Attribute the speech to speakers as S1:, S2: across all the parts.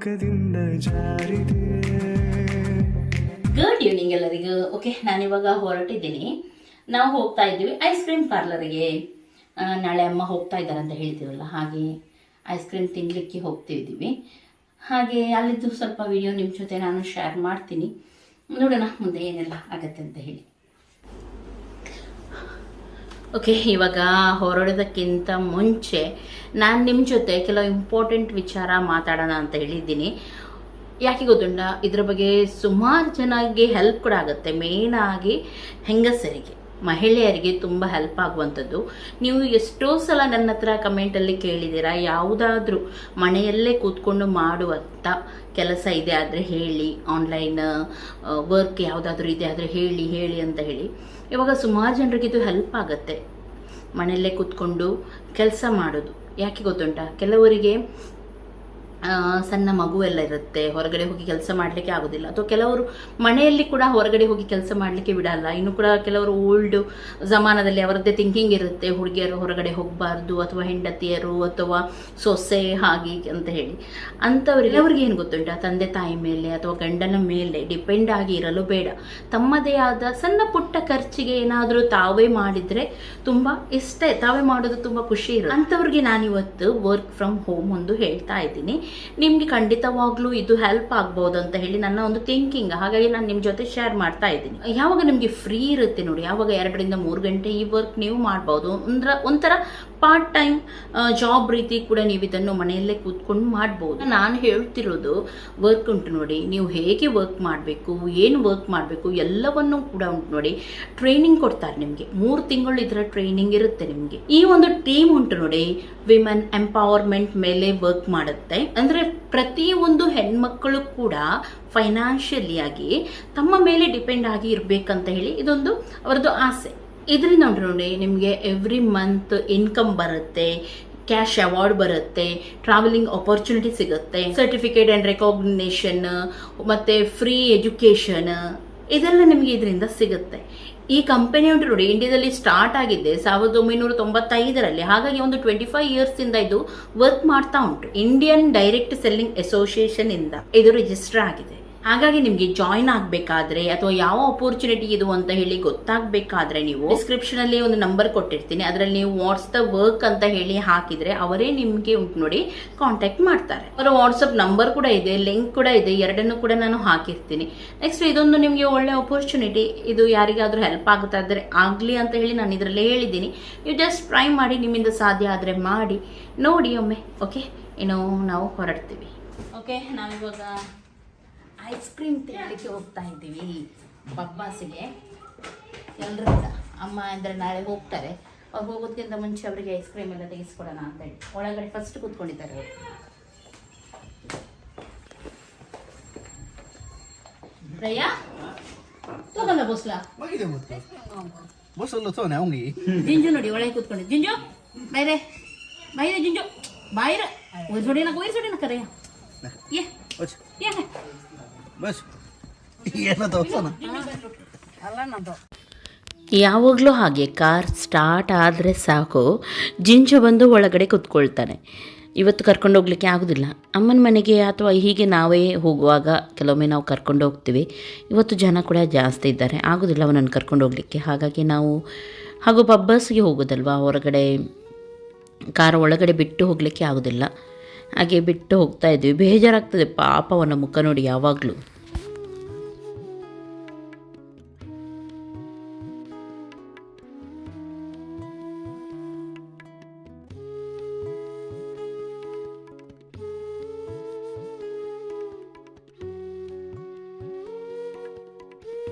S1: ಲೋಕದಿಂದ ಜಾರಿದೆ.
S2: Good evening ಎಲ್ಲರಿಗೂ. Okay, ನಾನಿವಾಗ ಹೊರಟಿದ್ದೀನಿ. ನಾವು ಹೋಗ್ತಾ ಇದ್ದೀವಿ ಐಸ್ ಕ್ರೀಮ್ ಪಾರ್ಲರ್ಗೆ. ನಾಳೆ ಅಮ್ಮ ಹೋಗ್ತಾ ಇದ್ದಾರೆ ಅಂತ ಹೇಳ್ತೀವಲ್ಲ, ಹಾಗೆ ಐಸ್ ಕ್ರೀಮ್ ತಿನ್ನಲಿಕ್ಕೆ ಹೋಗ್ತಿದ್ದೀವಿ. ಹಾಗೆ ಅಲ್ಲಿದ್ದು ಸ್ವಲ್ಪ ವಿಡಿಯೋ ನಿಮ್ಮ ಜೊತೆ ನಾನು ಶೇರ್ ಮಾಡ್ತೀನಿ. ನೋಡೋಣ ಮುಂದೆ ಏನೆಲ್ಲ ಆಗತ್ತೆ ಅಂತ ಹೇಳಿ. ಓಕೆ, ಇವಾಗ ಹೊರಡೋದಕ್ಕಿಂತ ಮುಂಚೆ ನಾನು ನಿಮ್ಮ ಜೊತೆ ಕೆಲವು ಇಂಪಾರ್ಟೆಂಟ್ ವಿಚಾರ ಮಾತಾಡೋಣ ಅಂತ ಹೇಳಿದ್ದೀನಿ. ಯಾಕೆ ಗೊತ್ತುಂಟ, ಇದ್ರ ಬಗ್ಗೆ ಸುಮಾರು ಜನಕ್ಕೆ ಹೆಲ್ಪ್ ಕೂಡ ಆಗುತ್ತೆ. ಮೇಯ್ನಾಗಿ ಹೆಂಗಸರಿಗೆ, ಮಹಿಳೆಯರಿಗೆ ತುಂಬ ಹೆಲ್ಪ್ ಆಗುವಂಥದ್ದು. ನೀವು ಎಷ್ಟೋ ಸಲ ನನ್ನ ಹತ್ರ ಕಮೆಂಟಲ್ಲಿ ಕೇಳಿದ್ದೀರಾ, ಯಾವುದಾದ್ರೂ ಮನೆಯಲ್ಲೇ ಕೂತ್ಕೊಂಡು ಮಾಡುವಂಥ ಕೆಲಸ ಇದೆ ಆದರೆ ಹೇಳಿ, ಆನ್ಲೈನ್ ವರ್ಕ್ ಯಾವುದಾದ್ರೂ ಇದೆ ಆದರೆ ಹೇಳಿ ಅಂತ ಹೇಳಿ. ಇವಾಗ ಸುಮಾರು ಜನರಿಗೆ ಇದು ಹೆಲ್ಪ್ ಆಗುತ್ತೆ, ಮನೆಯಲ್ಲೇ ಕೂತ್ಕೊಂಡು ಕೆಲಸ ಮಾಡೋದು. ಯಾಕೆ ಗೊತ್ತುಂಟ, ಕೆಲವರಿಗೆ ಸಣ್ಣ ಮಗು ಎಲ್ಲ ಇರುತ್ತೆ, ಹೊರಗಡೆ ಹೋಗಿ ಕೆಲಸ ಮಾಡಲಿಕ್ಕೆ ಆಗೋದಿಲ್ಲ. ಅಥವಾ ಕೆಲವರು ಮನೆಯಲ್ಲಿ ಕೂಡ ಹೊರಗಡೆ ಹೋಗಿ ಕೆಲಸ ಮಾಡಲಿಕ್ಕೆ ಬಿಡಲ್ಲ. ಇನ್ನು ಕೂಡ ಕೆಲವರು ಓಲ್ಡ್ ಜಮಾನದಲ್ಲಿ ಅವರದ್ದೇ ಥಿಂಕಿಂಗ್ ಇರುತ್ತೆ, ಹುಡುಗಿಯರು ಹೊರಗಡೆ ಹೋಗಬಾರ್ದು, ಅಥವಾ ಹೆಂಡತಿಯರು ಅಥವಾ ಸೊಸೆ ಹಾಗೆ ಅಂತ ಹೇಳಿ. ಅಂಥವ್ರಿಗೆ ಅವ್ರಿಗೆ ಏನು ಗೊತ್ತುಂಟ, ತಂದೆ ತಾಯಿ ಮೇಲೆ ಅಥವಾ ಗಂಡನ ಮೇಲೆ ಡಿಪೆಂಡ್ ಆಗಿ ಇರಲು ಬೇಡ. ತಮ್ಮದೇ ಆದ ಸಣ್ಣ ಪುಟ್ಟ ಖರ್ಚಿಗೆ ಏನಾದರೂ ತಾವೇ ಮಾಡಿದರೆ ತುಂಬ ಇಷ್ಟ, ತಾವೇ ಮಾಡೋದು ತುಂಬ ಖುಷಿ ಇರುತ್ತೆ. ಅಂಥವ್ರಿಗೆ ನಾನಿವತ್ತು ವರ್ಕ್ ಫ್ರಮ್ ಹೋಮ್ ಒಂದು ಹೇಳ್ತಾ ಇದ್ದೀನಿ. ನಿಮಗೆ ಖಂಡಿತವಾಗ್ಲೂ ಇದು ಹೆಲ್ಪ್ ಆಗ್ಬೋದು ಅಂತ ಹೇಳಿ ನನ್ನ ಒಂದು ಥಿಂಕಿಂಗ್. ಹಾಗಾಗಿ ನಾನು ನಿಮ್ಮ ಜೊತೆ ಶೇರ್ ಮಾಡ್ತಾ ಇದ್ದೀನಿ. ಯಾವಾಗ ನಿಮಗೆ ಫ್ರೀ ಇರುತ್ತೆ ನೋಡಿ, ಯಾವಾಗ 2 ರಿಂದ 3 ಗಂಟೆ ಈ ವರ್ಕ್ ನೀವು ಮಾಡ್ಬೋದು. ಒಂಥರ ಪಾರ್ಟ್ ಟೈಮ್ ಜಾಬ್ ರೀತಿ ಕೂಡ ನೀವು ಇದನ್ನು ಮನೆಯಲ್ಲೇ ಕೂತ್ಕೊಂಡು ಮಾಡ್ಬೋದು. ನಾನು ಹೇಳ್ತಿರೋದು ವರ್ಕ್ ಉಂಟು ನೋಡಿ, ನೀವು ಹೇಗೆ ವರ್ಕ್ ಮಾಡಬೇಕು, ಏನು ವರ್ಕ್ ಮಾಡಬೇಕು ಎಲ್ಲವನ್ನೂ ಕೂಡ ಉಂಟು ನೋಡಿ. ಟ್ರೈನಿಂಗ್ ಕೊಡ್ತಾರೆ ನಿಮಗೆ, 3 ತಿಂಗಳು ಇದರ ಟ್ರೈನಿಂಗ್ ಇರುತ್ತೆ ನಿಮಗೆ. ಈ ಒಂದು ಟೀಮ್ ಉಂಟು ನೋಡಿ, ವಿಮೆನ್ ಎಂಪವರ್ಮೆಂಟ್ ಮೇಲೆ ವರ್ಕ್ ಮಾಡುತ್ತೆ. ಅಂದ್ರೆ ಪ್ರತಿಯೊಂದು ಹೆಣ್ಮಕ್ಕಳು ಕೂಡ ಫೈನಾನ್ಷಿಯಲಿ ಆಗಿ ತಮ್ಮ ಮೇಲೆ ಡಿಪೆಂಡ್ ಆಗಿ ಇರ್ಬೇಕಂತ ಹೇಳಿ ಇದೊಂದು ಅವರದ್ದು ಆಸೆ. ಇದರಿಂದ ನೋಡಿ ನಿಮಗೆ ಎವ್ರಿ ಮಂತ್ ಇನ್ಕಮ್ ಬರುತ್ತೆ, ಕ್ಯಾಶ್ ಅವಾರ್ಡ್ ಬರುತ್ತೆ, ಟ್ರಾವೆಲಿಂಗ್ ಆಪರ್ಚುನಿಟಿ ಸಿಗುತ್ತೆ, ಸರ್ಟಿಫಿಕೇಟ್ ಆ್ಯಂಡ್ ರೆಕಾಗ್ನಿಷನ್, ಮತ್ತೆ ಫ್ರೀ ಎಜುಕೇಷನ್, ಇದೆಲ್ಲ ನಿಮಗೆ ಇದರಿಂದ ಸಿಗುತ್ತೆ. ಈ ಕಂಪನಿ ಉಂಟು ನೋಡಿ, ಇಂಡಿಯಾದಲ್ಲಿ ಸ್ಟಾರ್ಟ್ ಆಗಿದ್ದೆ 1995ರಲ್ಲಿ. ಹಾಗಾಗಿ ಒಂದು 25 ಇಯರ್ಸಿಂದ ಇದು ವರ್ಕ್ ಮಾಡ್ತಾ ಉಂಟು. ಇಂಡಿಯನ್ ಡೈರೆಕ್ಟ್ ಸೆಲ್ಲಿಂಗ್ ಅಸೋಸಿಯೇಷನ್ ಇಂದ ಇದು ರಿಜಿಸ್ಟರ್ ಆಗಿದೆ. ಹಾಗಾಗಿ ನಿಮಗೆ ಜಾಯಿನ್ ಆಗಬೇಕಾದ್ರೆ ಅಥವಾ ಯಾವ ಅಪರ್ಚುನಿಟಿ ಇದು ಅಂತ ಹೇಳಿ ಗೊತ್ತಾಗಬೇಕಾದ್ರೆ ನೀವು ಡಿಸ್ಕ್ರಿಪ್ಷನ್ ಅಲ್ಲಿ ಒಂದು ನಂಬರ್ ಕೊಟ್ಟಿರ್ತೀನಿ, ಅದರಲ್ಲಿ ನೀವು ವಾಟ್ಸ್ ದ ವರ್ಕ್ ಅಂತ ಹೇಳಿ ಹಾಕಿದ್ರೆ ಅವರೇ ನಿಮಗೆ ಉಂಟು ನೋಡಿ ಕಾಂಟ್ಯಾಕ್ಟ್ ಮಾಡ್ತಾರೆ. ಅವರ ವಾಟ್ಸಪ್ ನಂಬರ್ ಕೂಡ ಇದೆ, ಲಿಂಕ್ ಕೂಡ ಇದೆ, ಎರಡನ್ನೂ ಕೂಡ ನಾನು ಹಾಕಿರ್ತೀನಿ. ನೆಕ್ಸ್ಟ್ ಇದೊಂದು ನಿಮಗೆ ಒಳ್ಳೆ ಅಪರ್ಚುನಿಟಿ. ಇದು ಯಾರಿಗಾದ್ರೂ ಹೆಲ್ಪ್ ಆಗುತ್ತಾ ಇದ್ರೆ ಆಗಲಿ ಅಂತ ಹೇಳಿ ನಾನು ಇದರಲ್ಲೇ ಹೇಳಿದ್ದೀನಿ. ನೀವು ಜಸ್ಟ್ ಟ್ರೈ ಮಾಡಿ, ನಿಮ್ಮಿಂದ ಸಾಧ್ಯ ಆದರೆ ಮಾಡಿ ನೋಡಿ ಒಮ್ಮೆ. ಓಕೆ, ಇನ್ನು ನಾವು ಹೊರಡ್ತೀವಿ. ಓಕೆ, ನಾವಿವಾಗ ಐಸ್ ಕ್ರೀಮ್ ತಿನ್ನಲಿಕ್ಕೆ ಹೋಗ್ತಾ ಇದ್ದೀವಿ ಬಬ್ಬಾಸಿಗೆ. ಎಲ್ಲರೂ ಕೂಡ ಅಮ್ಮ ಅಂದರೆ ನಾಳೆ ಹೋಗ್ತಾರೆ. ಅವ್ರು ಹೋಗೋದಕ್ಕಿಂತ ಮುಂಚೆ ಅವರಿಗೆ ಐಸ್ ಕ್ರೀಮ್ ಎಲ್ಲ ತೆಗೆಸ್ಕೊಡೋಣ ಅಂತ ಹೇಳಿ ಒಳಗಡೆ ಫಸ್ಟ್ ಕೂತ್ಕೊಂಡಿದ್ದಾರೆ ಅವರು. ರಯ್ಯ ತಗೊಂಡ ಬೋಸ್ಲಾ ಜಿಂಜು ನೋಡಿ ಒಳಗೆ ಕೂತ್ಕೊಂಡು. ಜಿಂಜು ಬೈರೆ ಬೈರೆ, ಜಿಂಜು ಬಾಯಿರ ಒಯ್ಸೋಡಿನ ಕರೆಯ ಯಾವಾಗಲೂ ಹಾಗೆ ಕಾರ್ ಸ್ಟಾರ್ಟ್ ಆದರೆ ಸಾಕು ಜಿಂಜು ಬಂದು ಒಳಗಡೆ ಕೂತ್ಕೊಳ್ತಾನೆ. ಇವತ್ತು ಕರ್ಕೊಂಡು ಹೋಗ್ಲಿಕ್ಕೆ ಆಗೋದಿಲ್ಲ ಅಮ್ಮನ ಮನೆಗೆ, ಅಥವಾ ಹೀಗೆ ನಾವೇ ಹೋಗುವಾಗ ಕೆಲವೊಮ್ಮೆ ನಾವು ಕರ್ಕೊಂಡು ಹೋಗ್ತೀವಿ. ಇವತ್ತು ಜನ ಕೂಡ ಜಾಸ್ತಿ ಇದ್ದಾರೆ, ಆಗೋದಿಲ್ಲ ಅವನನ್ನು ಕರ್ಕೊಂಡು ಹೋಗಲಿಕ್ಕೆ. ಹಾಗಾಗಿ ನಾವು ಹಾಗೂ ಬಬ್ಬಸ್ಗೆ ಹೋಗೋದಲ್ವ, ಹೊರಗಡೆ ಕಾರ್ ಒಳಗಡೆ ಬಿಟ್ಟು ಹೋಗಲಿಕ್ಕೆ ಆಗೋದಿಲ್ಲ. ಹಾಗೆ ಬಿಟ್ಟು ಹೋಗ್ತಾ ಇದ್ವಿ. ಬೇಜಾರಾಗ್ತದೆ ಪಾಪ ಅವನ ಮುಖ ನೋಡಿ ಯಾವಾಗಲೂ.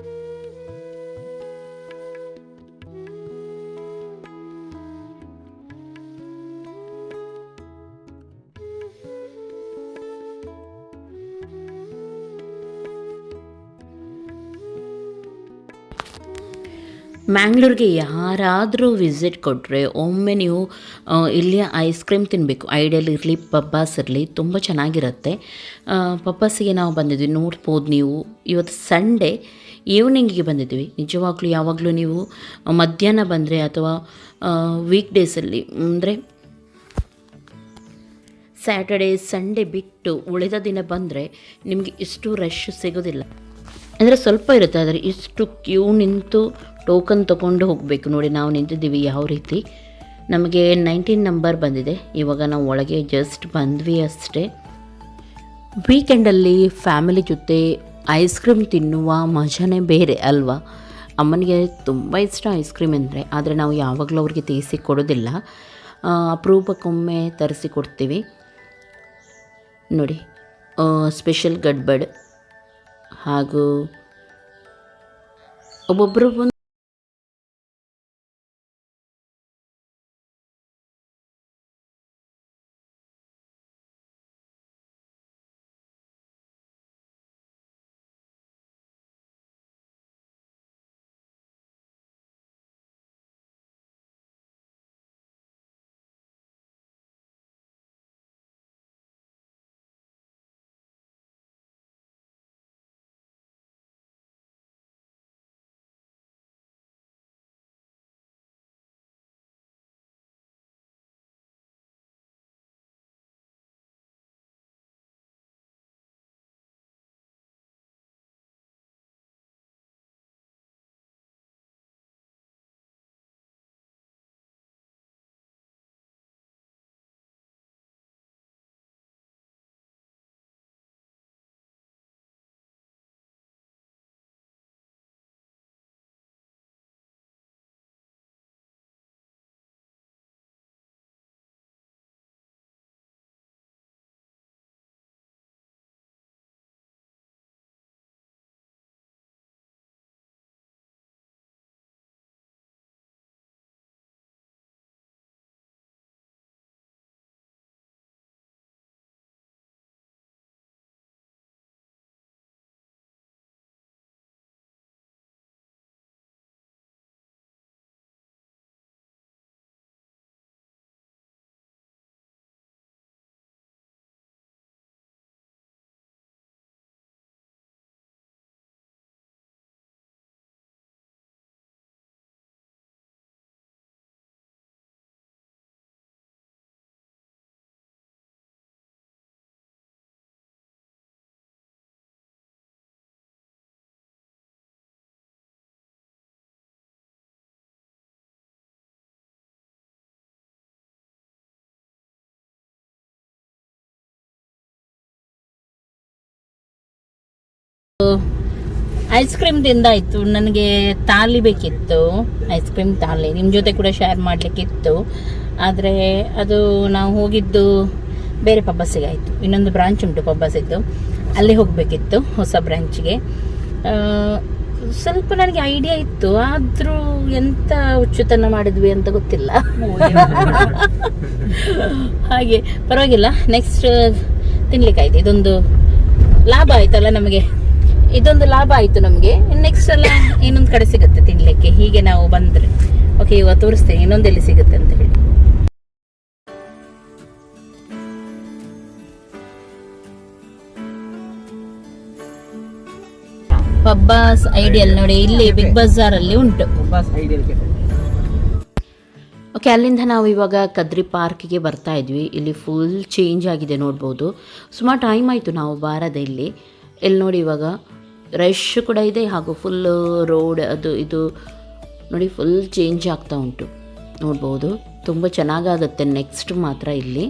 S2: ಮ್ಯಾಂಗ್ಳೂರಿಗೆ ಯಾರಾದರೂ ವಿಸಿಟ್ ಕೊಟ್ಟರೆ ಒಮ್ಮೆ ನೀವು ಇಲ್ಲಿಯ ಐಸ್ ಕ್ರೀಮ್ ತಿನ್ನಬೇಕು. ಐಡಿಯಲ್ ಇರಲಿ, ಪಬ್ಬಾಸ್ ಇರಲಿ, ತುಂಬ ಚೆನ್ನಾಗಿರುತ್ತೆ. ಪಬ್ಬಾಸಿಗೆ ನಾವು ಬಂದಿದ್ವಿ, ನೋಡ್ಬೋದು ನೀವು. ಇವತ್ತು ಸಂಡೇ ಈವ್ನಿಂಗಿಗೆ ಬಂದಿದ್ವಿ. ನಿಜವಾಗ್ಲೂ ಯಾವಾಗಲೂ ನೀವು ಮಧ್ಯಾಹ್ನ ಬಂದರೆ ಅಥವಾ ವೀಕ್ ಡೇಸಲ್ಲಿ ಅಂದರೆ ಸ್ಯಾಟರ್ಡೇ ಸಂಡೇ ಬಿಟ್ಟು ಉಳಿದ ದಿನ ಬಂದರೆ ನಿಮಗೆ ಇಷ್ಟು ರಶ್ ಸಿಗೋದಿಲ್ಲ. ಅಂದರೆ ಸ್ವಲ್ಪ ಇರುತ್ತೆ, ಆದರೆ ಇಷ್ಟು ಕ್ಯೂ ನಿಂತು ಟೋಕನ್ ತೊಗೊಂಡು ಹೋಗಬೇಕು. ನೋಡಿ ನಾವು ನಿಂತಿದ್ದೀವಿ ಯಾವ ರೀತಿ. ನಮಗೆ 19 ನಂಬರ್ ಬಂದಿದೆ. ಇವಾಗ ನಾವು ಒಳಗೆ ಜಸ್ಟ್ ಬಂದ್ವಿ ಅಷ್ಟೇ. ವೀಕೆಂಡಲ್ಲಿ ಫ್ಯಾಮಿಲಿ ಜೊತೆ ಐಸ್ ಕ್ರೀಮ್ ತಿನ್ನುವ ಮಜಾನೇ ಬೇರೆ ಅಲ್ವಾ. ಅಮ್ಮನಿಗೆ ತುಂಬ ಇಷ್ಟ ಐಸ್ ಕ್ರೀಮ್ ಅಂದರೆ, ಆದರೆ ನಾವು ಯಾವಾಗಲೂ ಅವ್ರಿಗೆ ತೀರಿಸಿ ಕೊಡೋದಿಲ್ಲ, ಅಪರೂಪಕ್ಕೊಮ್ಮೆ ತರಿಸಿ ಕೊಡ್ತೀವಿ. ನೋಡಿ ಸ್ಪೆಷಲ್ ಗಡ್ಬಡ್ ಹಾಗೂ ಒಬ್ಬೊಬ್ಬರು ಐಸ್ ಕ್ರೀಮ್ ತಿಂದಾಯಿತು. ನನಗೆ ತಾಲಿ ಬೇಕಿತ್ತು, ಐಸ್ ಕ್ರೀಮ್ ತಾಲಿ ನಿಮ್ಮ ಜೊತೆ ಕೂಡ ಶೇರ್ ಮಾಡಲಿಕ್ಕಿತ್ತು. ಆದರೆ ಅದು ನಾವು ಹೋಗಿದ್ದು ಬೇರೆ ಪಬ್ಬಸಿಗೆ ಆಯಿತು. ಇನ್ನೊಂದು ಬ್ರಾಂಚ್ ಉಂಟು ಪಬ್ಬಸಿದ್ದು, ಅಲ್ಲಿ ಹೋಗಬೇಕಿತ್ತು, ಹೊಸ ಬ್ರಾಂಚ್ಗೆ. ಸ್ವಲ್ಪ ನನಗೆ ಐಡಿಯಾ ಇತ್ತು, ಆದರೂ ಎಂಥ ಹುಚ್ಚುತನ ಮಾಡಿದ್ವಿ ಅಂತ ಗೊತ್ತಿಲ್ಲ. ಹಾಗೆ ಪರವಾಗಿಲ್ಲ, ನೆಕ್ಸ್ಟ್ ತಿನ್ಲಿಕ್ಕಾಯ್ತು. ಇದೊಂದು ಲಾಭ ಆಯ್ತಲ್ಲ ನಮಗೆ, ಇದೊಂದು ಲಾಭ ಆಯಿತು ನಮಗೆ. ನೆಕ್ಸ್ಟ್ ಎಲ್ಲ ಇನ್ನೊಂದು ಕಡೆ ಸಿಗುತ್ತೆ ತಿನ್ಲಿಕ್ಕೆ. ಹೀಗೆ ನಾವು ಬಂದರೆ ಓಕೆ, ಇವಾಗ ತೋರಿಸ್ತೇನೆ ಇನ್ನೊಂದೆಲ್ಲಿ ಸಿಗುತ್ತೆ ಅಂತ ಹೇಳಿ. ಪಬ್ಬಾಸ್ ಐಡಿಯಲ್ ನೋಡಿ, ಇಲ್ಲಿ ಬಿಗ್ ಬಜಾರ್ ಅಲ್ಲಿ ಉಂಟು. ಓಕೆ, ಅಲ್ಲಿಂದ ನಾವು ಇವಾಗ ಕದ್ರಿ ಪಾರ್ಕಿಗೆ ಬರ್ತಾ ಇದ್ವಿ. ಇಲ್ಲಿ ಫುಲ್ ಚೇಂಜ್ ಆಗಿದೆ ನೋಡ್ಬೋದು. ಸುಮಾರು ಟೈಮ್ ಆಯಿತು ನಾವು ಬಾರದೆ ಇಲ್ಲಿ ನೋಡಿ. ಇವಾಗ ರಶ್ ಕೂಡ ಇದೆ, ಹಾಗೂ ಫುಲ್ ರೋಡ್ ಅದು ಇದು ನೋಡಿ ಫುಲ್ ಚೇಂಜ್ ಆಗ್ತಾ ಉಂಟು ನೋಡ್ಬೋದು. ತುಂಬ ಚೆನ್ನಾಗಾಗುತ್ತೆ ನೆಕ್ಸ್ಟ್ ಮಾತ್ರ ಇಲ್ಲಿ.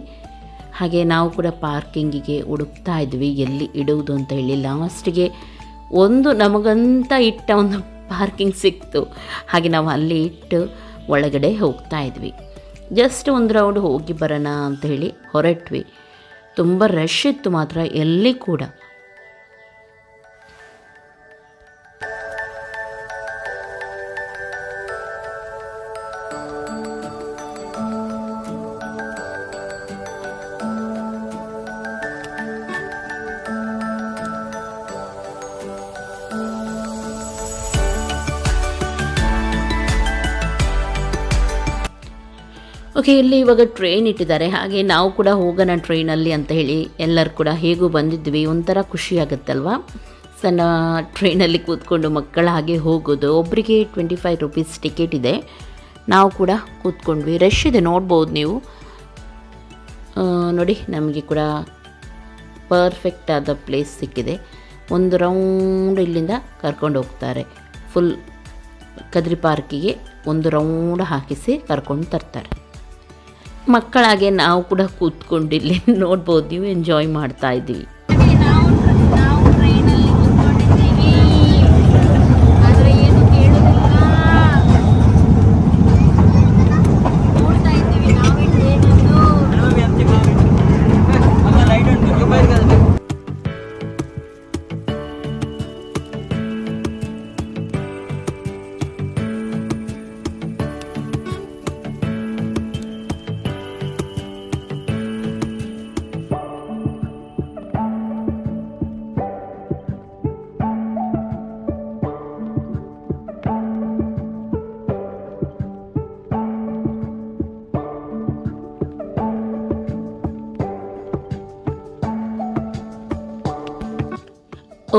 S2: ಹಾಗೆ ನಾವು ಕೂಡ ಪಾರ್ಕಿಂಗಿಗೆ ಹುಡುಕ್ತಾ ಇದ್ವಿ ಎಲ್ಲಿ ಇಡುವುದು ಅಂತ ಹೇಳಿ. ಲಾಸ್ಟಿಗೆ ಒಂದು ನಮಗಂತ ಇಟ್ಟ ಒಂದು ಪಾರ್ಕಿಂಗ್ ಸಿಕ್ತು. ಹಾಗೆ ನಾವು ಅಲ್ಲಿ ಇಟ್ಟು ಒಳಗಡೆ ಹೋಗ್ತಾ ಇದ್ವಿ. ಜಸ್ಟ್ ಒಂದು ರೌಂಡ್ ಹೋಗಿ ಬರೋಣ ಅಂತ ಹೇಳಿ ಹೊರಟ್ವಿ. ತುಂಬ ರಶ್ ಇತ್ತು ಮಾತ್ರ ಎಲ್ಲಿ ಕೂಡ. ಓಕೆ, ಇಲ್ಲಿ ಇವಾಗ ಟ್ರೈನ್ ಇಟ್ಟಿದ್ದಾರೆ. ಹಾಗೆ ನಾವು ಕೂಡ ಹೋಗೋಣ ಟ್ರೈನಲ್ಲಿ ಅಂತ ಹೇಳಿ ಎಲ್ಲರೂ ಕೂಡ ಹೇಗೂ ಬಂದಿದ್ವಿ. ಒಂಥರ ಖುಷಿ ಆಗುತ್ತಲ್ವ, ಸಣ್ಣ ಟ್ರೈನಲ್ಲಿ ಕೂತ್ಕೊಂಡು ಮಕ್ಕಳ ಹಾಗೆ ಹೋಗೋದು. ಒಬ್ಬರಿಗೆ 25 ರೂಪೀಸ್ ಟಿಕೆಟ್ ಇದೆ. ನಾವು ಕೂಡ ಕೂತ್ಕೊಂಡ್ವಿ. ರಶ್ ಇದೆ ನೋಡ್ಬೋದು ನೀವು. ನೋಡಿ ನಮಗೆ ಕೂಡ ಪರ್ಫೆಕ್ಟ್ ಆದ ಪ್ಲೇಸ್ ಸಿಕ್ಕಿದೆ. ಒಂದು ರೌಂಡ್ ಇಲ್ಲಿಂದ ಕರ್ಕೊಂಡು ಹೋಗ್ತಾರೆ. ಫುಲ್ ಕದ್ರಿ ಪಾರ್ಕಿಗೆ ಒಂದು ರೌಂಡ್ ಹಾಕಿಸಿ ಕರ್ಕೊಂಡು ತರ್ತಾರೆ. ಮಕ್ಕಳಾಗೆ ನಾವು ಕೂಡ ಕೂತ್ಕೊಂಡು ಇಲ್ಲಿ ನೋಡ್ಬೋದು, ನೀವು ಎಂಜಾಯ್ ಮಾಡ್ತಾ ಇದ್ದೀವಿ.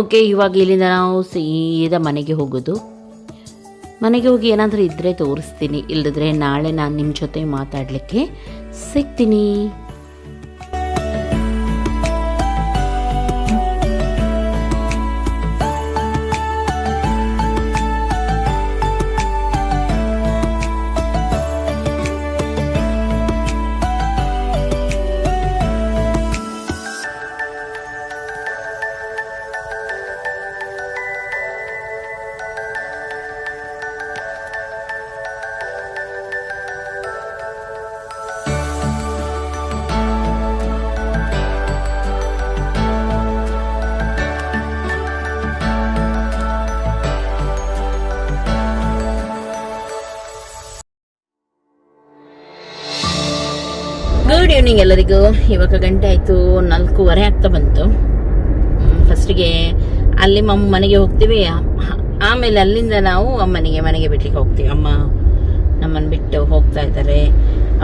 S2: ಓಕೆ, ಇವಾಗ ಇಲ್ಲಿಂದ ನಾವು ಸೀದಾ ಮನೆಗೆ ಹೋಗೋದು. ಮನೆಗೆ ಹೋಗಿ ಏನಾದರೂ ಇದ್ದರೆ ತೋರಿಸ್ತೀನಿ, ಇಲ್ಲದಿದ್ರೆ ನಾಳೆ ನಾನು ನಿಮ್ಮ ಜೊತೆ ಮಾತಾಡಲಿಕ್ಕೆ ಸಿಗ್ತೀನಿ. ಗುಡ್ ಈವ್ನಿಂಗ್ ಎಲ್ಲರಿಗೂ. ಇವಾಗ ಗಂಟೆ ಆಯಿತು, 4:15 ಆಗ್ತಾ ಬಂತು. ಫಸ್ಟಿಗೆ ಅಲ್ಲಿ ಮನೆಗೆ ಹೋಗ್ತೀವಿ, ಆಮೇಲೆ ಅಲ್ಲಿಂದ ನಾವು ಮನೆಗೆ ಬಿಡ್ಲಿಕ್ಕೆ ಹೋಗ್ತೀವಿ. ಅಮ್ಮ ನಮ್ಮನ್ನು ಬಿಟ್ಟು ಹೋಗ್ತಾ ಇದ್ದಾರೆ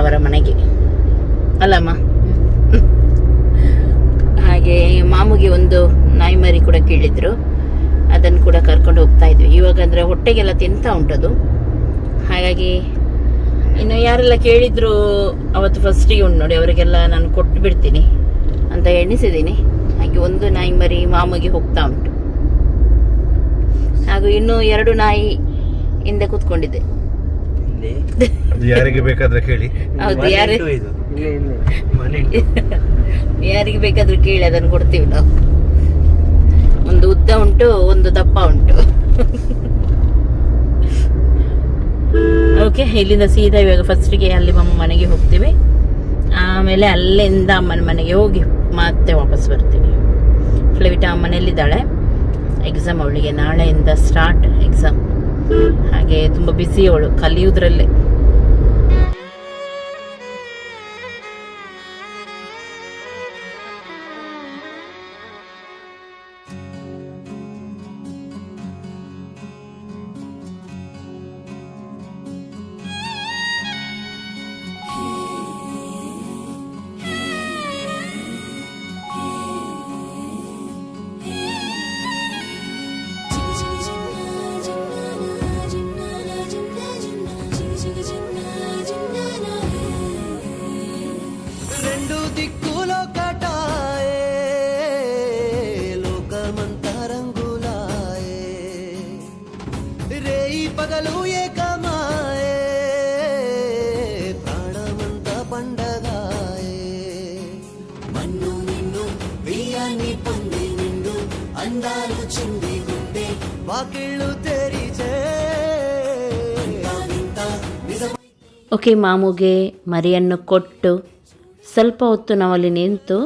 S2: ಅವರ ಮನೆಗೆ, ಅಲ್ಲಮ್ಮ. ಹಾಗೆ ಮಾಮುಗೆ ಒಂದು ನಾಯಿ ಮರಿ ಕೂಡ ಕೇಳಿದ್ರು, ಅದನ್ನು ಕೂಡ ಕರ್ಕೊಂಡು ಹೋಗ್ತಾ ಇದ್ವಿ. ಇವಾಗ ಅಂದರೆ ಹೊಟ್ಟೆಗೆಲ್ಲ ತಿಂತಾ ಉಂಟದು. ಹಾಗಾಗಿ ಇನ್ನು ಯಾರೆಲ್ಲ ಕೇಳಿದ್ರು ಅವತ್ತು ಫಸ್ಟಿಗೆ ಉಂಟು ನೋಡಿ, ಅವರಿಗೆಲ್ಲ ನಾನು ಕೊಟ್ಟು ಬಿಡ್ತೀನಿ ಅಂತ ಎಣಿಸಿದ್ದೀನಿ. ಹಾಗೆ ಒಂದು ನಾಯಿ ಮರಿ ಮಾಮಗೆ ಹೋಗ್ತಾ ಉಂಟು. ಹಾಗೂ ಇನ್ನು 2 ನಾಯಿ ಹಿಂದೆ ಕೂತ್ಕೊಂಡಿದೆ.
S3: ಯಾರಿಗೆ ಬೇಕಾದ್ರೆ ಕೇಳಿ.
S2: ಹೌದು, ಯಾರಿಗೆ ಬೇಕಾದ್ರೂ ಕೇಳಿ, ಅದನ್ನು ಕೊಡ್ತೀವಿ ನಾವು. ಒಂದು ಉದ್ದ ಉಂಟು, ಒಂದು ದಪ್ಪ ಉಂಟು. ಓಕೆ, ಇಲ್ಲಿಂದ ಸೀದಾ ಇವಾಗ ಫಸ್ಟಿಗೆ ಅಲ್ಲಿ ಮನೆಗೆ ಹೋಗ್ತೀವಿ, ಆಮೇಲೆ ಅಲ್ಲಿಂದ ಅಮ್ಮನ ಮನೆಗೆ ಹೋಗಿ ಮತ್ತೆ ವಾಪಸ್ ಬರ್ತೀವಿ. ಫ್ಲವಿಟಾ ಮನೆಯಲ್ಲಿದ್ದಾಳೆ, ಎಕ್ಸಾಮ್ ಅವಳಿಗೆ ನಾಳೆಯಿಂದ ಸ್ಟಾರ್ಟ್ ಎಕ್ಸಾಮ್. ಹಾಗೆ ತುಂಬ ಬ್ಯುಸಿ ಅವಳು ಕಲಿಯುವುದ್ರಲ್ಲೇ.
S1: పగలు ఏకమాయే ప్రాణమంతా పండగాయే మన్ను నిన్ను బియ్యాన్ని పొంది నిండు అందాలు చింది గుండె వాకిళ్ళు తెరిచే
S2: ಓಕೆ, ಮಾಮುಗೆ ಮರಿಯನ್ನು ಕೊಟ್ಟು ಸ್ವಲ್ಪ ಹೊತ್ತು ನಾವಲ್ಲಿ ನಿಂತು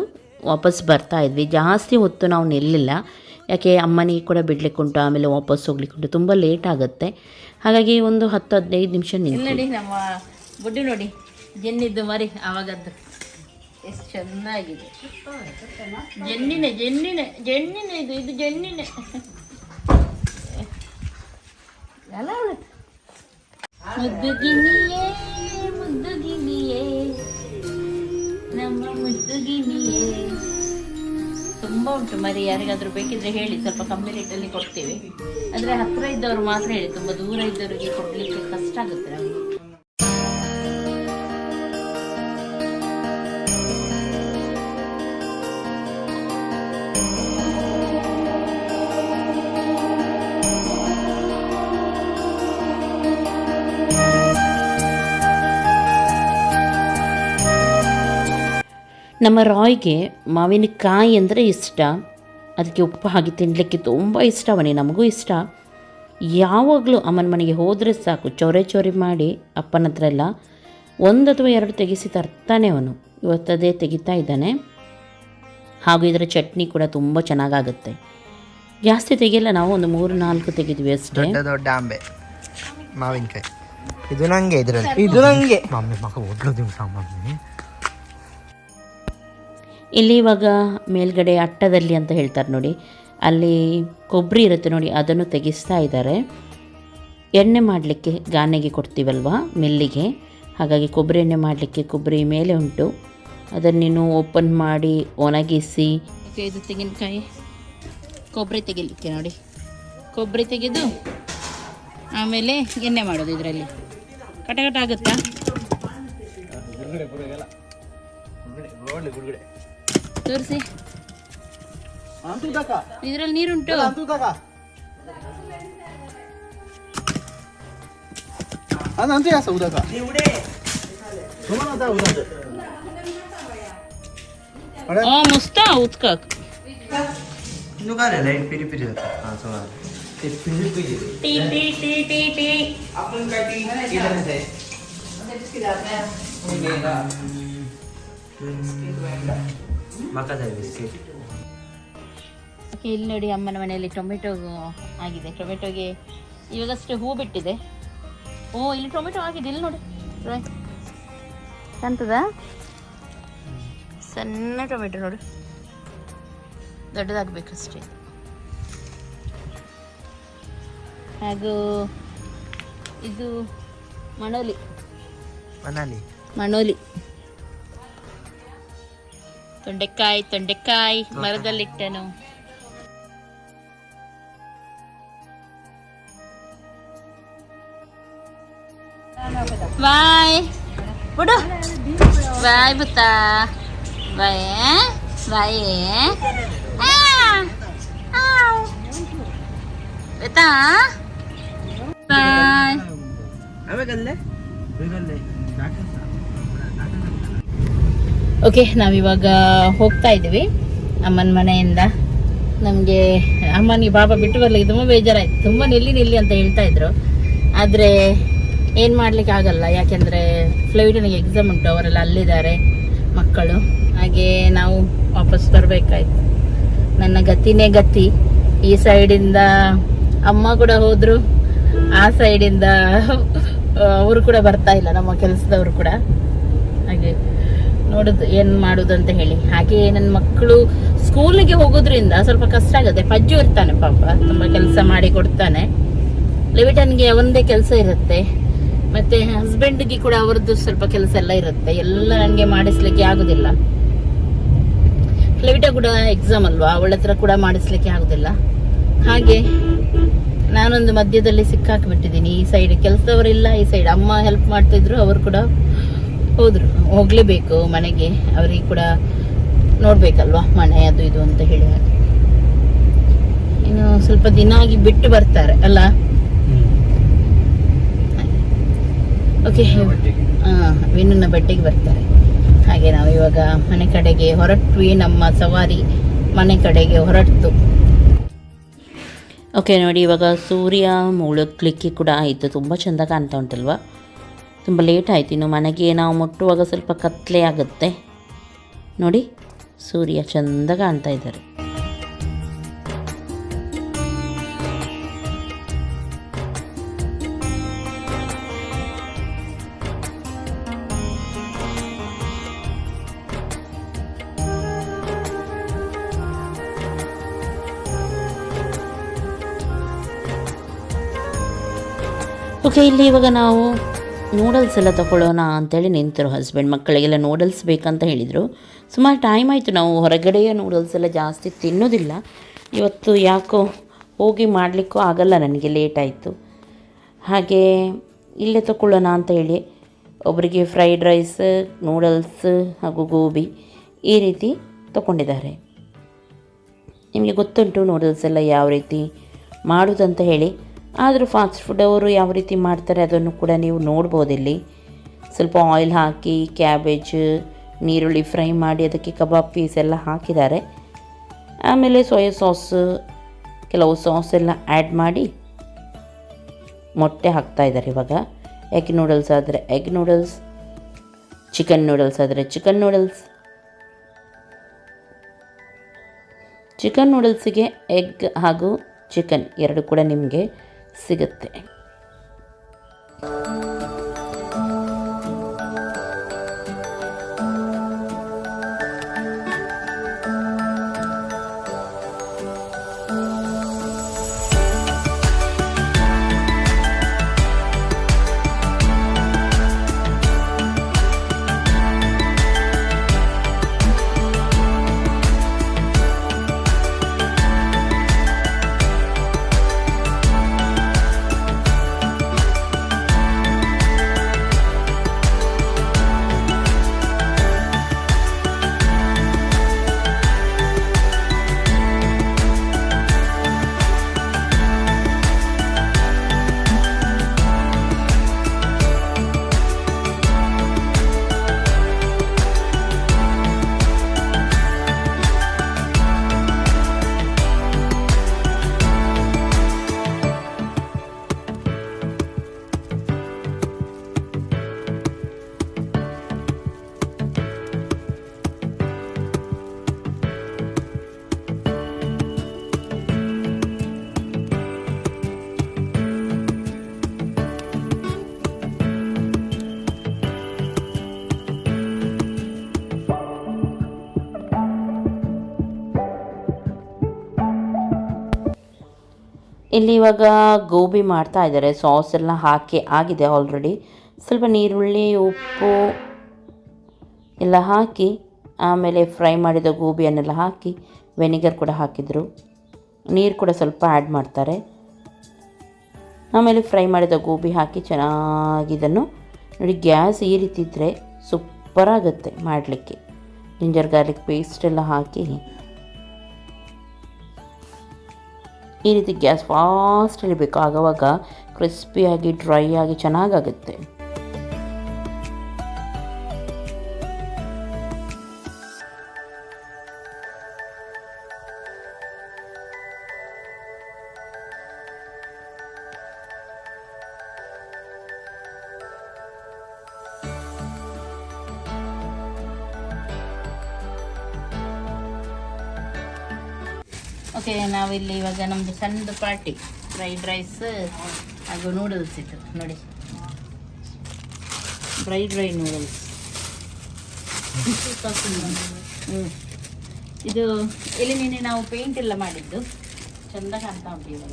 S2: ವಾಪಸ್ ಬರ್ತಾ ಇದ್ವಿ. ಜಾಸ್ತಿ ಹೊತ್ತು ನಾವು ನಿಲ್ಲಿಲ್ಲ, ಯಾಕೆ ಅಮ್ಮನಿಗೆ ಕೂಡ ಬಿಡ್ಲಿಕ್ಕೆ ಉಂಟು, ಆಮೇಲೆ ವಾಪಸ್ ಹೋಗ್ಲಿಕ್ಕೆ ಉಂಟು, ತುಂಬ ಲೇಟ್ ಆಗುತ್ತೆ. ಹಾಗಾಗಿ ಒಂದು 10-15 ನಿಮಿಷ ನಿಂತು. ನೋಡಿ ನಮ್ಮ ಬುಡ್ಡಿ ನೋಡಿ, ಜೆನ್ನಿದ್ದು ಮರಿ ಆವಾಗದ್ದು ಎಷ್ಟು ಚೆನ್ನಾಗಿದೆ. ಜೆನ್ನಿನೇ ಜೆನ್ನಿನೇ ಜೆನ್ನಿನೇ ಇದು ಜೆನ್ನಿನೇ ಎಲ್ಲ ಮುದ್ದುಗಿನಿಯೇ ಮುದ್ದುಗಿನಿಯೇ ನಮ್ಮ ಮುದ್ದುಗಿನಿಯೇ. ತುಂಬ ಉಂಟು ಮರಿ, ಯಾರಿಗಾದ್ರೂ ಬೇಕಿದ್ರೆ ಹೇಳಿ, ಸ್ವಲ್ಪ ಕಮ್ಮಿ ರೇಟಲ್ಲಿ ಕೊಡ್ತೀವಿ. ಅಂದರೆ ಹತ್ತಿರ ಇದ್ದವರು ಮಾತ್ರ ಹೇಳಿ, ತುಂಬ ದೂರ ಇದ್ದವರಿಗೆ ಕೊಡಲಿಕ್ಕೆ ಕಷ್ಟ ಆಗುತ್ತೆ ನಮಗೆ. ನಮ್ಮ ರಾಯ್ಗೆ ಮಾವಿನಕಾಯಿ ಅಂದರೆ ಇಷ್ಟ, ಅದಕ್ಕೆ ಉಪ್ಪು ಹಾಕಿ ತಿನ್ನಲಿಕ್ಕೆ ತುಂಬ ಇಷ್ಟ. ಅವನಿಗೆ ನಮಗೂ ಇಷ್ಟ. ಯಾವಾಗಲೂ ಅಮ್ಮನ ಮನೆಗೆ ಹೋದರೆ ಸಾಕು ಚೌರಿ ಮಾಡಿ ಅಪ್ಪನ ಹತ್ರ ಎಲ್ಲ 1 ಅಥವಾ 2 ತೆಗೆಸಿ ತರ್ತಾನೆ ಅವನು. ಇವತ್ತದೇ ತೆಗಿತಾ ಇದ್ದಾನೆ. ಹಾಗೂ ಇದರ ಚಟ್ನಿ ಕೂಡ ತುಂಬ ಚೆನ್ನಾಗಾಗುತ್ತೆ. ಜಾಸ್ತಿ ತೆಗಿಯಲ್ಲ, ನಾವು ಒಂದು 3-4 ತೆಗಿದ್ವಿ ಅಷ್ಟೇ.
S3: ದೊಡ್ಡ ಆಂಬೆ ಮಾವಿನಕಾಯಿ ಇದು ನಂಗೆ, ಇದು ನಂಗೆ ಮಮ್ಮಿ ಮಗ ಒಡ್ಲು ದಿವಸ ಮಮ್ಮಿ.
S2: ಇಲ್ಲಿ ಇವಾಗ ಮೇಲ್ಗಡೆ ಅಟ್ಟದಲ್ಲಿ ಅಂತ ಹೇಳ್ತಾರೆ ನೋಡಿ, ಅಲ್ಲಿ ಕೊಬ್ಬರಿ ಇರುತ್ತೆ ನೋಡಿ, ಅದನ್ನು ತೆಗಿಸ್ತಾ ಇದ್ದಾರೆ. ಎಣ್ಣೆ ಮಾಡಲಿಕ್ಕೆ ಗಾನೆಗೆ ಕೊಡ್ತೀವಲ್ವ ಮಿಲ್ಲಿಗೆ, ಹಾಗಾಗಿ ಕೊಬ್ಬರಿ ಎಣ್ಣೆ ಮಾಡಲಿಕ್ಕೆ ಕೊಬ್ಬರಿ ಮೇಲೆ ಉಂಟು. ಅದನ್ನೇನು ಓಪನ್ ಮಾಡಿ ಒಣಗಿಸಿ ಇದು ತೆಂಗಿನಕಾಯಿ ಕೊಬ್ಬರಿ ತೆಗಿಲಿಕ್ಕೆ ನೋಡಿ, ಕೊಬ್ಬರಿ ತೆಗೆದು ಆಮೇಲೆ ಎಣ್ಣೆ ಮಾಡೋದು. ಇದರಲ್ಲಿ ಕಟಕಟ ಆಗುತ್ತಾ? ತೋರಿಸಿ, ಇದರಲ್ಲಿ ನೀರುಂಟು. मस्त उतकक
S3: लाईट पिरी पिरी जातात. ते पिरी पिरी
S2: टी टी टी टी टी
S3: आपण काय टी केलं नाही मका जाय बिस्किट.
S2: ಇಲ್ಲಿ ನೋಡಿ ಅಮ್ಮನ ಮನೆಯಲ್ಲಿ ಟೊಮೆಟೊ ಆಗಿದೆ. ಟೊಮೆಟೊಗೆ ಇವಾಗಷ್ಟೇ ಹೂ ಬಿಟ್ಟಿದೆ. ಓ ಇಲ್ಲಿ ಟೊಮೆಟೊ ಆಗಿದೆ, ಇಲ್ಲಿ ನೋಡಿ ಕಾಣ್ತದ? ಸಣ್ಣ ಟೊಮೆಟೊ ನೋಡು, ದೊಡ್ಡದಾಗಬೇಕಷ್ಟೇ. ಹಾಗೂ ಇದು ಮಣೋಲಿ ಮಣೋಲಿ ತೊಂಡೆಕಾಯಿ ಮರದಲ್ಲಿಟ್ಟನು. ಬಾಯ್ ಬಿಡು, ಬಾಯ್ ಬುತ್ತಾ, ಬಾಯ್ ಬಾಯ್ ಬುತ್ತಾ ಬಾಯ್. ಓಕೆ, ನಾವಿವಾಗ ಹೋಗ್ತಾ ಇದ್ದೀವಿ ಅಮ್ಮನ ಮನೆಯಿಂದ. ನಮಗೆ ಅಮ್ಮನಿಗೆ ಬಾಬಾ ಬಿಟ್ಟು ಬರ್ಲಿಕ್ಕೆ ತುಂಬ ಬೇಜಾರಾಯ್ತು. ತುಂಬ ನಿಲ್ಲಿ ಅಂತ ಹೇಳ್ತಾ ಇದ್ರು, ಆದರೆ ಏನು ಮಾಡ್ಲಿಕ್ಕೆ ಆಗಲ್ಲ. ಯಾಕೆಂದರೆ ಫ್ಲೈಟಿನಿಗೆ ಎಕ್ಸಾಮ್ ಉಂಟು, ಅವರೆಲ್ಲ ಅಲ್ಲಿದ್ದಾರೆ ಮಕ್ಕಳು. ಹಾಗೆ ನಾವು ವಾಪಸ್ ಬರಬೇಕಾಯ್ತು. ನನ್ನ ಗತಿನೇ ಗತಿ. ಈ ಸೈಡಿಂದ ಅಮ್ಮ ಕೂಡ ಹೋದರು, ಆ ಸೈಡಿಂದ ಅವರು ಕೂಡ ಬರ್ತಾ ಇಲ್ಲ, ನಮ್ಮ ಕೆಲಸದವರು ಕೂಡ. ಹಾಗೆ ನೋಡುದು ಏನು ಮಾಡೋದು ಅಂತ ಹೇಳಿ. ಹಾಗೆ ನನ್ನ ಮಕ್ಕಳು ಸ್ಕೂಲಿಗೆ ಹೋಗೋದ್ರಿಂದ ಸ್ವಲ್ಪ ಕಷ್ಟ ಆಗುತ್ತೆ. ಪಜ್ಜು ಇರ್ತಾನೆ ಪಾಪ, ತುಂಬ ಕೆಲಸ ಮಾಡಿ ಕೊಡ್ತಾನೆ. ಲೆವಿಟನ್ಗೆ ಒಂದೇ ಕೆಲಸ ಇರುತ್ತೆ, ಮತ್ತು ಹಸ್ಬೆಂಡ್ಗೆ ಕೂಡ ಅವ್ರದ್ದು ಸ್ವಲ್ಪ ಕೆಲಸ ಎಲ್ಲ ಇರುತ್ತೆ. ಎಲ್ಲ ನನಗೆ ಮಾಡಿಸ್ಲಿಕ್ಕೆ ಆಗೋದಿಲ್ಲ. ಲೆವಿಟ ಕೂಡ ಎಕ್ಸಾಮ್ ಅಲ್ವಾ, ಅವಳ ಹತ್ರ ಕೂಡ ಮಾಡಿಸ್ಲಿಕ್ಕೆ ಆಗೋದಿಲ್ಲ. ಹಾಗೆ ನಾನೊಂದು ಮಧ್ಯದಲ್ಲಿ ಸಿಕ್ಕಾಕಿಬಿಟ್ಟಿದ್ದೀನಿ. ಈ ಸೈಡ್ ಕೆಲಸದವರಿಲ್ಲ, ಈ ಸೈಡ್ ಅಮ್ಮ ಹೆಲ್ಪ್ ಮಾಡ್ತಿದ್ರು, ಅವರು ಕೂಡ ಹೋದ್ರು. ಹೋಗಲೇಬೇಕು ಮನೆಗೆ, ಅವರಿಗೆ ಕೂಡ ನೋಡ್ಬೇಕಲ್ವಾ ಮನೆ ಅದು ಇದು ಅಂತ ಹೇಳಿ. ಇನ್ನು ಸ್ವಲ್ಪ ದಿನ ಆಗಿ ಬಿಟ್ಟು ಬರ್ತಾರೆ ಅಲ್ಲ. ಓಕೆ, ವಿನುನ ಬಟ್ಟೆಗೆ ಬರ್ತಾರೆ. ಹಾಗೆ ನಾವು ಇವಾಗ ಮನೆ ಕಡೆಗೆ ಹೊರಟ್ವಿ. ನಮ್ಮ ಸವಾರಿ ಮನೆ ಕಡೆಗೆ ಹೊರಡ್ತು. ಓಕೆ ನೋಡಿ, ಇವಾಗ ಸೂರ್ಯ ಮುಳುಗ್ಲಿಕ್ಕೆ ಕೂಡ ಆಯಿತು. ತುಂಬ ಚೆಂದ ಕಾಣ್ತಾ ಉಂಟಲ್ವ. ತುಂಬ ಲೇಟ್ ಆಯಿತು. ಇನ್ನು ಮನೆಗೆ ನಾವು ಮುಟ್ಟುವಾಗ ಸ್ವಲ್ಪ ಕತ್ಲೆ ಆಗುತ್ತೆ ನೋಡಿ. ಸೂರ್ಯ ಚೆಂದ ಕಾಣ್ತಾ ಇದ್ದಾರೆ. ಓಕೆ, ಇಲ್ಲಿ ಇವಾಗ ನಾವು ನೂಡಲ್ಸ್ ಎಲ್ಲ ತೊಗೊಳ್ಳೋಣ ಅಂತೇಳಿ ನಿಂತರು ಹಸ್ಬೆಂಡ್. ಮಕ್ಕಳಿಗೆಲ್ಲ ನೂಡಲ್ಸ್ ಬೇಕಂತ ಹೇಳಿದರು. ಸುಮಾರು ಟೈಮ್ ಆಯಿತು. ನಾವು ಹೊರಗಡೆಯ ನೂಡಲ್ಸ್ ಎಲ್ಲ ಜಾಸ್ತಿ ತಿನ್ನೋದಿಲ್ಲ. ಇವತ್ತು ಯಾಕೋ ಹೋಗಿ ಮಾಡಲಿಕ್ಕೂ ಆಗಲ್ಲ, ನನಗೆ ಲೇಟ್ ಆಯಿತು. ಹಾಗೆ ಇಲ್ಲೇ ತೊಗೊಳ್ಳೋಣ ಅಂತ ಹೇಳಿ ಒಬ್ಬರಿಗೆ ಫ್ರೈಡ್ ರೈಸ್, ನೂಡಲ್ಸ್ ಹಾಗೂ ಗೋಬಿ ಈ ರೀತಿ ತೊಗೊಂಡಿದ್ದಾರೆ. ನಿಮಗೆ ಗೊತ್ತುಂಟು ನೂಡಲ್ಸ್ ಎಲ್ಲ ಯಾವ ರೀತಿ ಮಾಡೋದಂತ ಹೇಳಿ. ಆದರೂ ಫಾಸ್ಟ್ ಫುಡ್ ಅವರು ಯಾವ ರೀತಿ ಮಾಡ್ತಾರೆ ಅದನ್ನು ಕೂಡ ನೀವು ನೋಡ್ಬೋದು. ಇಲ್ಲಿ ಸ್ವಲ್ಪ ಆಯಿಲ್ ಹಾಕಿ ಕ್ಯಾಬೇಜ್, ನೀರುಳ್ಳಿ ಫ್ರೈ ಮಾಡಿ ಅದಕ್ಕೆ ಕಬಾಬ್ ಪೀಸ್ ಎಲ್ಲ ಹಾಕಿದ್ದಾರೆ. ಆಮೇಲೆ ಸೋಯಾ ಸಾಸ್ ಕೆಲವು ಸಾಸ್ ಎಲ್ಲ ಆ್ಯಡ್ ಮಾಡಿ ಮೊಟ್ಟೆ ಹಾಕ್ತಾಯಿದ್ದಾರೆ. ಇವಾಗ ಎಗ್ ನೂಡಲ್ಸ್ ಆದರೆ ಎಗ್ ನೂಡಲ್ಸ್, ಚಿಕನ್ ನೂಡಲ್ಸ್ ಆದರೆ ಚಿಕನ್ ನೂಡಲ್ಸ್. ಚಿಕನ್ ನೂಡಲ್ಸಿಗೆ ಎಗ್ ಹಾಗೂ ಚಿಕನ್ ಎರಡು ಕೂಡ ನಿಮಗೆ ಸಿಗುತ್ತೆ. ಇಲ್ಲಿ ಇವಾಗ ಗೋಬಿ ಮಾಡ್ತಾ ಇದ್ದಾರೆ. ಸಾಸ್ ಎಲ್ಲ ಹಾಕಿ ಆಗಿದೆ ಆಲ್ರೆಡಿ. ಸ್ವಲ್ಪ ನೀರುಳ್ಳಿ ಉಪ್ಪು ಎಲ್ಲ ಹಾಕಿ ಆಮೇಲೆ ಫ್ರೈ ಮಾಡಿದ ಗೋಬಿಯನ್ನೆಲ್ಲ ಹಾಕಿ ವೆನಿಗರ್ ಕೂಡ ಹಾಕಿದರು. ನೀರು ಕೂಡ ಸ್ವಲ್ಪ ಆ್ಯಡ್ ಮಾಡ್ತಾರೆ. ಆಮೇಲೆ ಫ್ರೈ ಮಾಡಿದ ಗೋಬಿ ಹಾಕಿ ಚೆನ್ನಾಗಿ ಇದನ್ನು ನೋಡಿ. ಗ್ಯಾಸ್ ಈ ರೀತಿ ಇದ್ದರೆ ಸೂಪರಾಗುತ್ತೆ ಮಾಡಲಿಕ್ಕೆ. ಜಿಂಜರ್ ಗಾರ್ಲಿಕ್ ಪೇಸ್ಟ್ ಎಲ್ಲ ಹಾಕಿ ಈ ರೀತಿ ಗ್ಯಾಸ್ ಫಾಸ್ಟ್ ಇರಬೇಕು. ಆವಾಗ ಕ್ರಿಸ್ಪಿಯಾಗಿ ಡ್ರೈ ಆಗಿ ಚೆನ್ನಾಗಾಗುತ್ತೆ. ಓಕೆ, ನಾವಿಲ್ಲಿ ಇವಾಗ ನಮ್ಮದು ಸಣ್ಣದು ಪಾರ್ಟಿ ಫ್ರೈಡ್ ರೈಸ್ ಹಾಗೂ ನೂಡಲ್ಸ್ ಇತ್ತು ನೋಡಿ. Dry noodles. ಇದು ಇಲ್ಲಿ ನಿನ್ನೆ ನಾವು ಪೇಂಟ್ ಎಲ್ಲ ಮಾಡಿದ್ದು ಚೆಂದ ಕಾಣ್ತಾ ಉಂಟು ಇವಾಗ.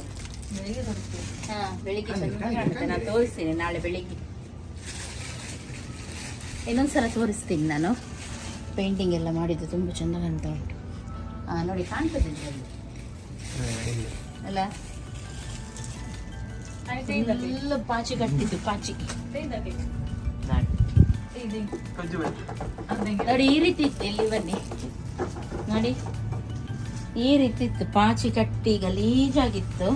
S2: ಹಾಂ, ಬೆಳಿಗ್ಗೆ ಚೆಂದ ಕಾಣುತ್ತೆ. ನಾನು ತೋರಿಸ್ತೀನಿ ನಾಳೆ ಬೆಳಿಗ್ಗೆ, ಇನ್ನೊಂದ್ಸಲ ತೋರಿಸ್ತೀನಿ ನಾನು. ಪೇಂಟಿಂಗ್ ಎಲ್ಲ ಮಾಡಿದ್ದು ತುಂಬ ಚೆಂದ ಕಾಣ್ತಾ ಉಂಟು. ಹಾಂ ನೋಡಿ, ಕಾಣ್ತದೆ ಅಲ್ಲ. ಎಲ್ಲ ಪಾಚಿ ಕಟ್ಟಿದ್ದು, ಪಾಚಿ ನೋಡಿ. ಈ ರೀತಿ ಇತ್ತು, ಎಲ್ಲಿ ಬನ್ನಿ ನೋಡಿ, ಈ ರೀತಿ ಇತ್ತು, ಪಾಚಿ ಕಟ್ಟಿ ಗಲೀಜಾಗಿತ್ತು.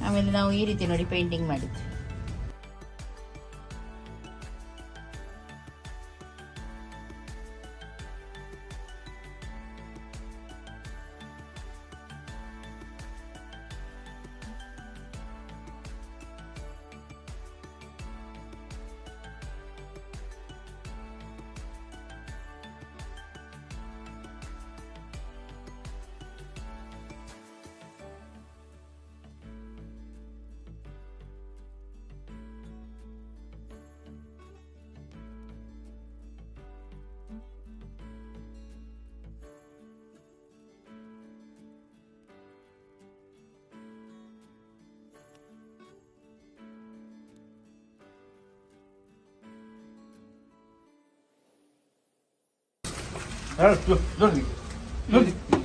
S2: ಆಮೇಲೆ ನಾವು ಈ ರೀತಿ ನೋಡಿ ಪೇಂಟಿಂಗ್ ಮಾಡಿದ್ವಿ.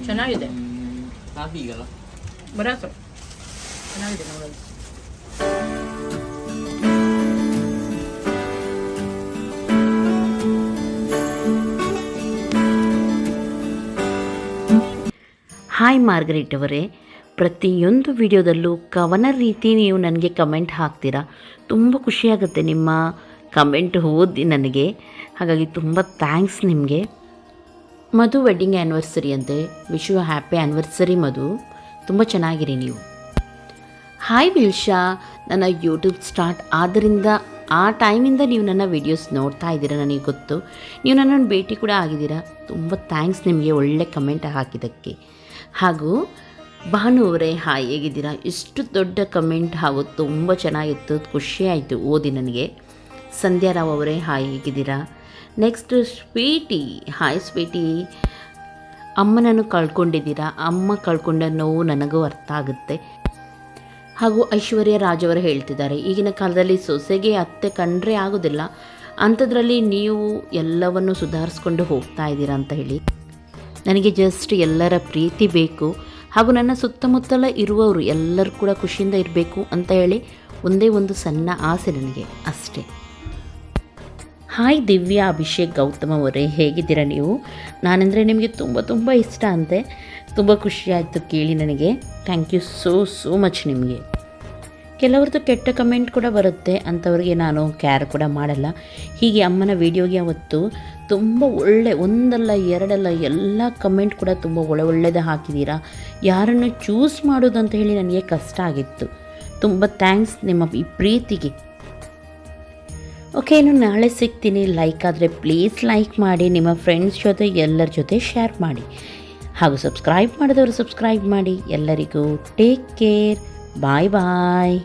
S2: ಚೆನ್ನಾಗಿದೆ ಬರಾಸು, ಚೆನ್ನಾಗಿದೆ ನೋಡೋದು. ಹಾಯ್ ಮಾರ್ಗರೇಟ್ ಅವರೇ, ಪ್ರತಿಯೊಂದು ವಿಡಿಯೋದಲ್ಲೂ ಕವನ ರೀತಿ ನೀವು ನನಗೆ ಕಮೆಂಟ್ ಹಾಕ್ತೀರಾ. ತುಂಬ ಖುಷಿಯಾಗುತ್ತೆ ನಿಮ್ಮ ಕಮೆಂಟ್ ಓದಿ ನನಗೆ. ಹಾಗಾಗಿ ತುಂಬ ಥ್ಯಾಂಕ್ಸ್ ನಿಮಗೆ. ಮಧು ವೆಡ್ಡಿಂಗ್ ಆ್ಯನಿವರ್ಸರಿ ಅಂತೆ. ವಿಶ್ ಯು ಹ್ಯಾಪಿ ಆ್ಯನಿವರ್ಸರಿ ಮಧು. ತುಂಬ ಚೆನ್ನಾಗಿರಿ ನೀವು. ಹಾಯ್ ವಿಲ್ಶಾ, ನನ್ನ ಯೂಟ್ಯೂಬ್ ಸ್ಟಾರ್ಟ್ ಆದ್ದರಿಂದ ಆ ಟೈಮಿಂದ ನೀವು ನನ್ನ ವೀಡಿಯೋಸ್ ನೋಡ್ತಾ ಇದ್ದೀರಾ, ನನಗೆ ಗೊತ್ತು. ನೀವು ನನ್ನನ್ನು ಭೇಟಿ ಕೂಡ ಆಗಿದ್ದೀರಾ. ತುಂಬ ಥ್ಯಾಂಕ್ಸ್ ನಿಮಗೆ ಒಳ್ಳೆ ಕಮೆಂಟ್ ಹಾಕಿದ್ದಕ್ಕೆ. ಹಾಗೂ ಭಾನು ಅವರೇ ಹಾಯ್, ಹೇಗಿದ್ದೀರಾ? ಇಷ್ಟು ದೊಡ್ಡ ಕಮೆಂಟ್ ಹಾಗೂ ತುಂಬ ಚೆನ್ನಾಗಿತ್ತು, ಖುಷಿ ಆಯಿತು ಓದಿ ನನಗೆ. ಸಂಧ್ಯಾ ರಾವ್ ಅವರೇ ಹಾಯ್, ಹೇಗಿದ್ದೀರಾ? Next Sweety, hi Sweety. ಅಮ್ಮನನ್ನು ಕಳ್ಕೊಂಡಿದ್ದೀರಾ? ಅಮ್ಮ ಕಳ್ಕೊಂಡ ನೋವು ನನಗೂ ಅರ್ಥ ಆಗುತ್ತೆ. ಹಾಗೂ ಐಶ್ವರ್ಯ ರಾಜ್ ಅವರು ಹೇಳ್ತಿದ್ದಾರೆ, ಈಗಿನ ಕಾಲದಲ್ಲಿ ಸೊಸೆಗೆ ಅತ್ತೆ ಕಂಡ್ರೆ ಆಗೋದಿಲ್ಲ, ಅಂಥದ್ರಲ್ಲಿ ನೀವು ಎಲ್ಲವನ್ನು ಸುಧಾರಿಸ್ಕೊಂಡು ಹೋಗ್ತಾ ಇದ್ದೀರಾ ಅಂತ ಹೇಳಿ. ನನಗೆ ಜಸ್ಟ್ ಎಲ್ಲರ ಪ್ರೀತಿ ಬೇಕು ಹಾಗೂ ನನ್ನ ಸುತ್ತಮುತ್ತಲ ಇರುವವರು ಎಲ್ಲರೂ ಕೂಡ ಖುಷಿಯಿಂದ ಇರಬೇಕು ಅಂತ ಹೇಳಿ ಒಂದೇ ಒಂದು ಸಣ್ಣ ಆಸೆ ನನಗೆ, ಅಷ್ಟೇ. ಹಾಯ್ ದಿವ್ಯಾ ಅಭಿಷೇಕ್ ಗೌತಮ್ ಅವರೇ, ಹೇಗಿದ್ದೀರಾ ನೀವು? ನಾನೆಂದರೆ ನಿಮಗೆ ತುಂಬ ತುಂಬ ಇಷ್ಟ ಅಂತೆ. ತುಂಬ ಖುಷಿ ಆಯಿತು ಕೇಳಿ ನನಗೆ. ಥ್ಯಾಂಕ್ ಯು ಸೋ ಮಚ್ ನಿಮಗೆ. ಕೆಲವ್ರದ್ದು ಕೆಟ್ಟ ಕಮೆಂಟ್ ಕೂಡ ಬರುತ್ತೆ, ಅಂಥವ್ರಿಗೆ ನಾನು ಕ್ಯಾರ್ ಕೂಡ ಮಾಡಲ್ಲ. ಹೀಗೆ ಅಮ್ಮನ ವೀಡಿಯೋಗೆ ಅವತ್ತು ತುಂಬ ಒಂದಲ್ಲ ಎರಡಲ್ಲ ಎಲ್ಲ ಕಮೆಂಟ್ ಕೂಡ ತುಂಬ ಒಳ್ಳೆಯದು ಹಾಕಿದ್ದೀರಾ. ಯಾರನ್ನು ಚೂಸ್ ಮಾಡೋದು ಅಂತ ಹೇಳಿ ನನಗೆ ಕಷ್ಟ ಆಗಿತ್ತು. ತುಂಬ ಥ್ಯಾಂಕ್ಸ್ ನಿಮ್ಮ ಈ ಪ್ರೀತಿಗೆ. ಓಕೆ, ಇನ್ನು ನಾಳೆ ಸಿಗ್ತೀನಿ. ಲೈಕ್ ಆದರೆ ಪ್ಲೀಸ್ ಲೈಕ್ ಮಾಡಿ, ನಿಮ್ಮ ಫ್ರೆಂಡ್ಸ್ ಜೊತೆ ಎಲ್ಲರ ಜೊತೆ ಶೇರ್ ಮಾಡಿ, ಹಾಗೂ ಸಬ್ಸ್ಕ್ರೈಬ್ ಮಾಡಿದವರು ಸಬ್ಸ್ಕ್ರೈಬ್ ಮಾಡಿ. ಎಲ್ಲರಿಗೂ ಟೇಕ್ ಕೇರ್, ಬಾಯ್ ಬಾಯ್.